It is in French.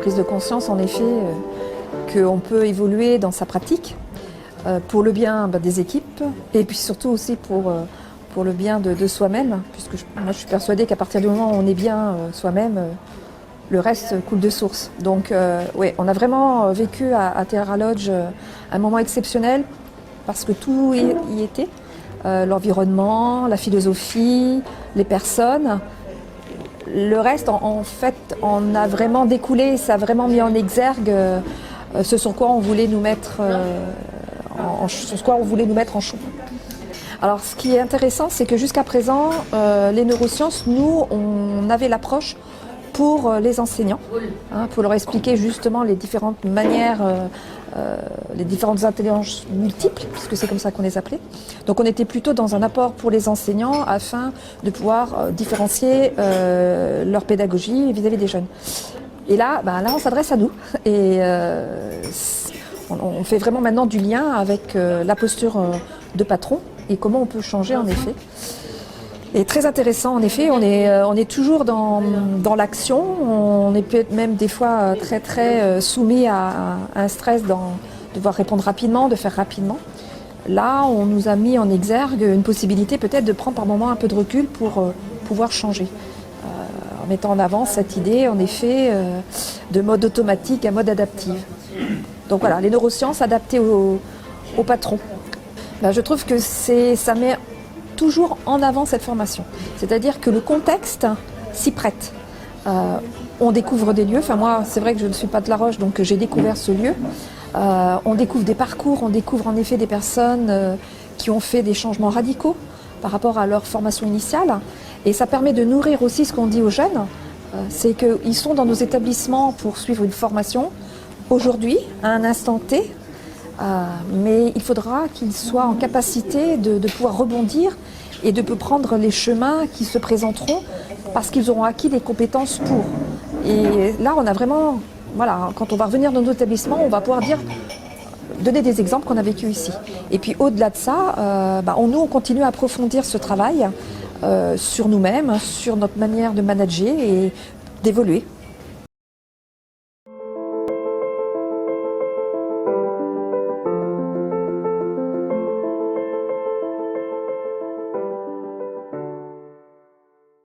prise de conscience en effet qu'on peut évoluer dans sa pratique pour le bien des équipes et puis surtout aussi pour le bien de soi-même, puisque moi je suis persuadée qu'à partir du moment où on est bien soi-même, le reste coule de source. Donc oui, on a vraiment vécu à Terra Lodge un moment exceptionnel parce que tout y était, l'environnement, la philosophie, les personnes. Le reste, en fait, on a vraiment découlé, ça a vraiment mis en exergue ce sur quoi on voulait nous mettre en chou. Alors, ce qui est intéressant, c'est que jusqu'à présent, les neurosciences, nous, on avait l'approche pour les enseignants, pour leur expliquer justement les différentes manières, les différentes intelligences multiples, puisque c'est comme ça qu'on les appelait. Donc on était plutôt dans un apport pour les enseignants afin de pouvoir différencier leur pédagogie vis-à-vis des jeunes. Et là on s'adresse à nous et on fait vraiment maintenant du lien avec la posture de patron et comment on peut changer en effet. Et très intéressant en effet, on est toujours dans l'action, on est peut-être même des fois très soumis à un stress de devoir répondre rapidement, de faire rapidement. Là, on nous a mis en exergue une possibilité peut-être de prendre par moment un peu de recul pour pouvoir changer. En mettant en avant cette idée en effet de mode automatique à mode adaptif. Donc voilà, les neurosciences adaptées au patron. Je trouve que ça met toujours en avant cette formation. C'est-à-dire que le contexte s'y prête. On découvre des lieux, enfin moi c'est vrai que je ne suis pas de La Roche donc j'ai découvert ce lieu. On découvre des parcours, on découvre en effet des personnes qui ont fait des changements radicaux par rapport à leur formation initiale et ça permet de nourrir aussi ce qu'on dit aux jeunes, c'est qu'ils sont dans nos établissements pour suivre une formation aujourd'hui, à un instant T, mais il faudra qu'ils soient en capacité de pouvoir rebondir et de prendre les chemins qui se présenteront parce qu'ils auront acquis des compétences pour. Et là, on a vraiment, voilà, quand on va revenir dans nos établissements, on va pouvoir donner des exemples qu'on a vécu ici. Et puis au-delà de ça, on continue à approfondir ce travail sur nous-mêmes, sur notre manière de manager et d'évoluer.